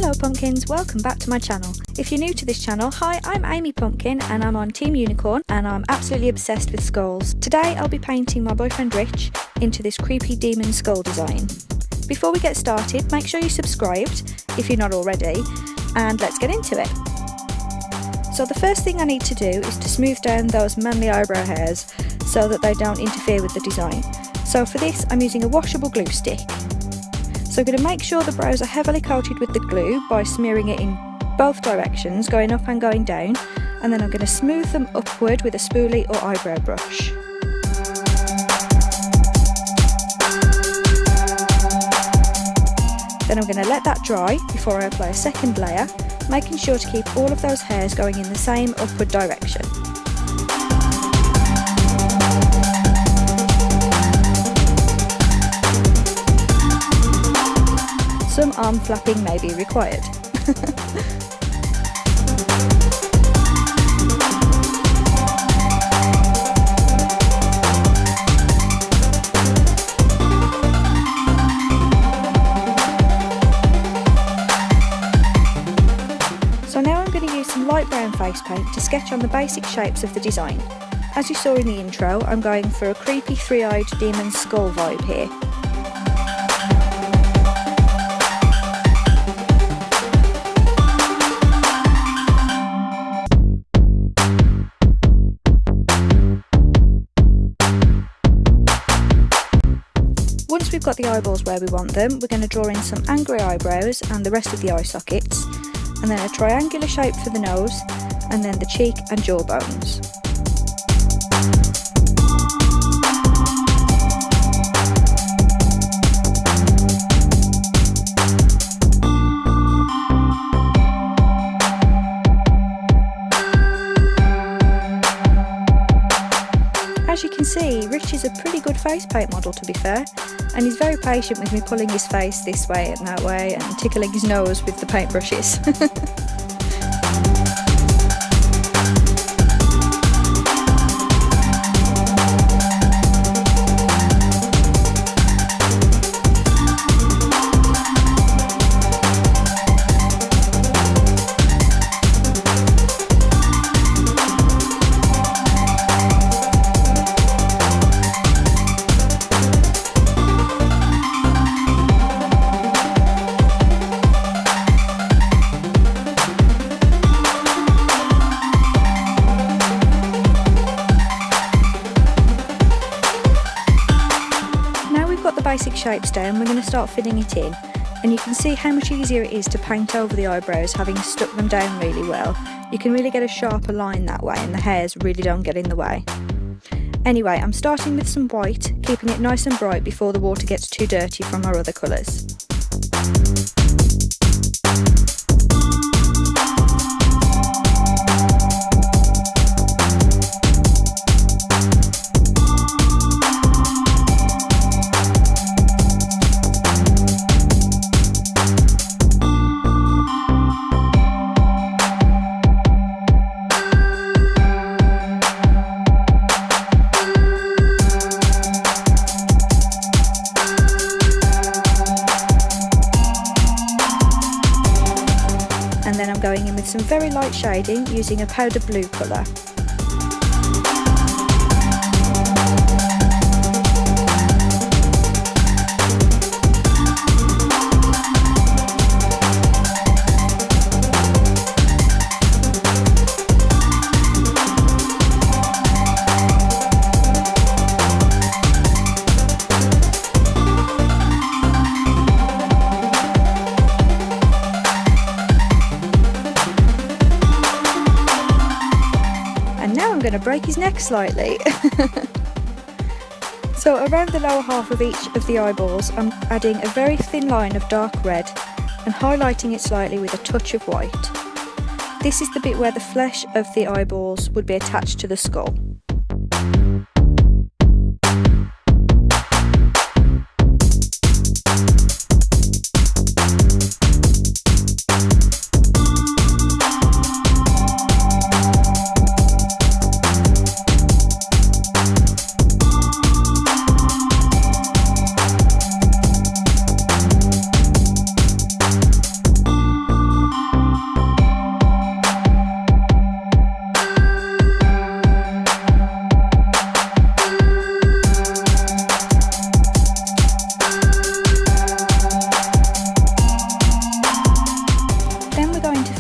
Hello pumpkins, welcome back to my channel. If you're new to this channel, hi, I'm Amy Pumpkin and I'm on Team Unicorn and I'm absolutely obsessed with skulls. Today I'll be painting my boyfriend Rich into this creepy demon skull design. Before we get started, make sure you're subscribed if you're not already, and let's get into it. So the first thing I need to do is to smooth down those manly eyebrow hairs so that they don't interfere with the design. So for this I'm using a washable glue stick. So I'm going to make sure the brows are heavily coated with the glue by smearing it in both directions, going up and going down, and then I'm going to smooth them upward with a spoolie or eyebrow brush. Then I'm going to let that dry before I apply a second layer, making sure to keep all of those hairs going in the same upward direction. Some arm flapping may be required. So now I'm going to use some light brown face paint to sketch on the basic shapes of the design. As you saw in the intro, I'm going for a creepy three-eyed demon skull vibe here. Once we've got the eyeballs where we want them, we're going to draw in some angry eyebrows and the rest of the eye sockets, and then a triangular shape for the nose, and then the cheek and jaw bones. As you can see, Rich is a pretty good face paint model, to be fair, and he's very patient with me pulling his face this way and that way and tickling his nose with the paintbrushes. Basic shapes down, we're going to start filling it in, and you can see how much easier it is to paint over the eyebrows having stuck them down really well. You can really get a sharper line that way and the hairs really don't get in the way. Anyway, I'm starting with some white, keeping it nice and bright before the water gets too dirty from our other colours. And then I'm going in with some very light shading using a powder blue colour. I'm going to break his neck slightly. So around the lower half of each of the eyeballs I'm adding a very thin line of dark red and highlighting it slightly with a touch of white. This is the bit where the flesh of the eyeballs would be attached to the skull.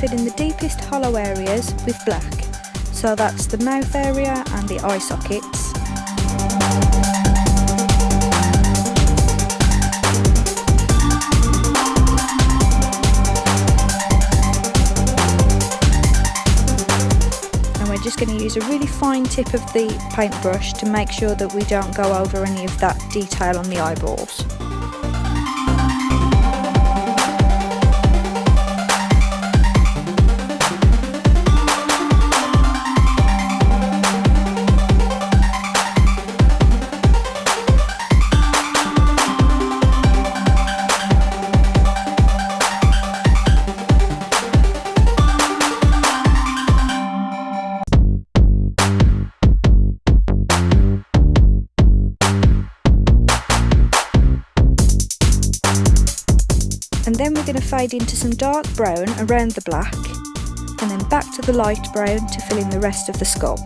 fill in the deepest hollow areas with black. So that's the mouth area and the eye sockets. And we're just going to use a really fine tip of the paintbrush to make sure that we don't go over any of that detail on the eyeballs. And then we're going to fade into some dark brown around the black, and then back to the light brown to fill in the rest of the skull.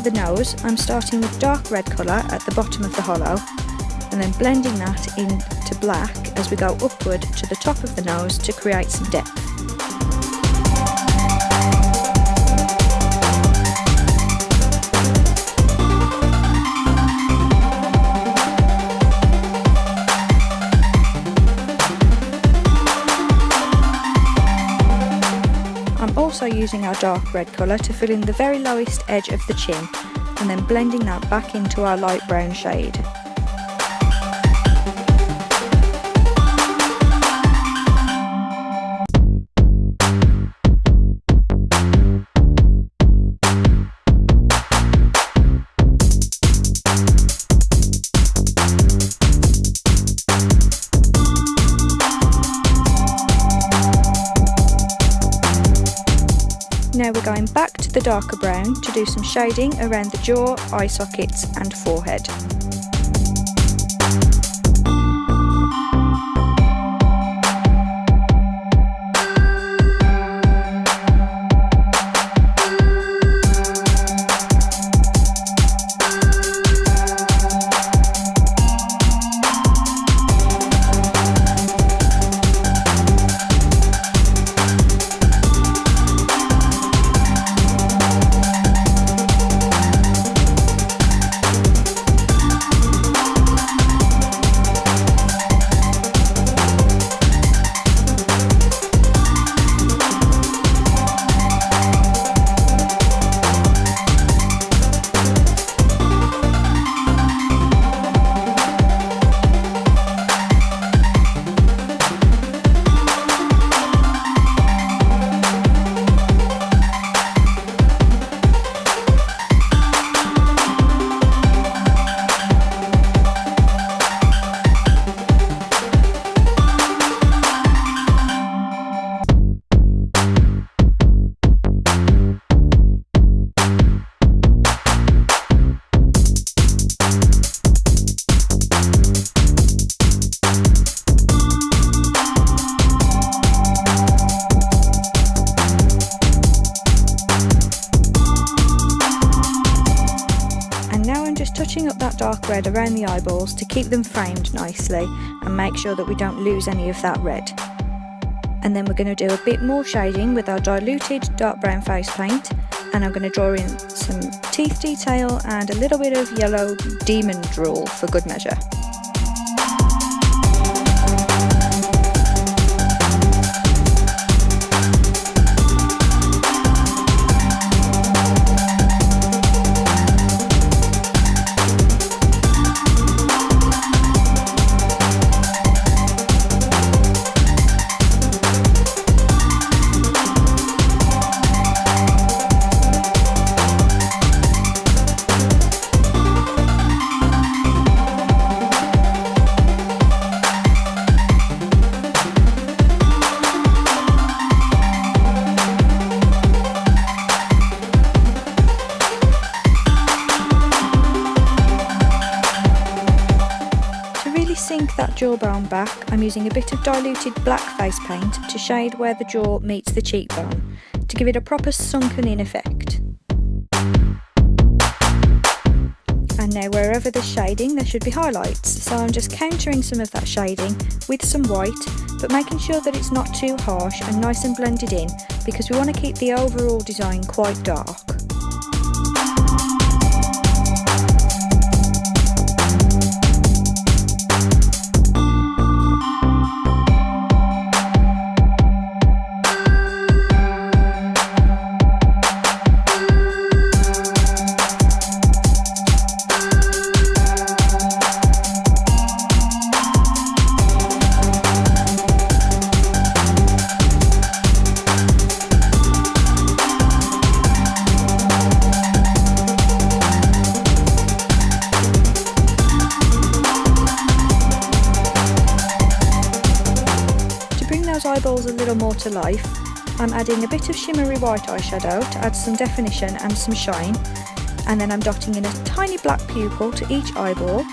The nose, I'm starting with dark red colour at the bottom of the hollow and then blending that into black as we go upward to the top of the nose to create some depth. I'm also using our dark red colour to fill in the very lowest edge of the chin and then blending that back into our light brown shade. Now we're going back to the darker brown to do some shading around the jaw, eye sockets and forehead. Touching up that dark red around the eyeballs to keep them framed nicely and make sure that we don't lose any of that red. And then we're going to do a bit more shading with our diluted dark brown face paint, and I'm going to draw in some teeth detail and a little bit of yellow demon drool for good measure. To really sink that jawbone back, I'm using a bit of diluted black face paint to shade where the jaw meets the cheekbone, to give it a proper sunken in effect. And now wherever there's shading there should be highlights, so I'm just countering some of that shading with some white, but making sure that it's not too harsh and nice and blended in, because we want to keep the overall design quite dark. Those eyeballs a little more to life, I'm adding a bit of shimmery white eyeshadow to add some definition and some shine, and then I'm dotting in a tiny black pupil to each eyeball,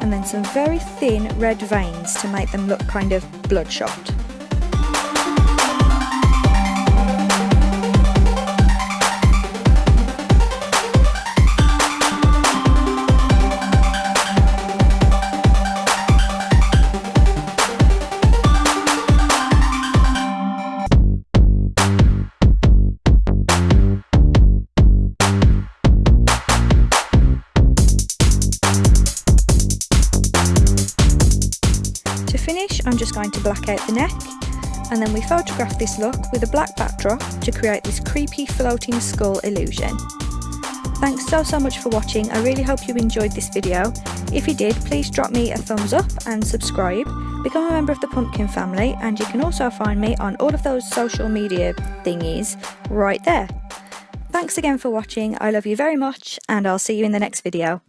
and then some very thin red veins to make them look kind of bloodshot. To finish, I'm just going to black out the neck, and then we photograph this look with a black backdrop to create this creepy floating skull illusion. Thanks so much for watching. I really hope you enjoyed this video. If you did, please drop me a thumbs up and subscribe. Become a member of the Pumpkin family, and you can also find me on all of those social media thingies right there. Thanks again for watching. I love you very much, and I'll see you in the next video.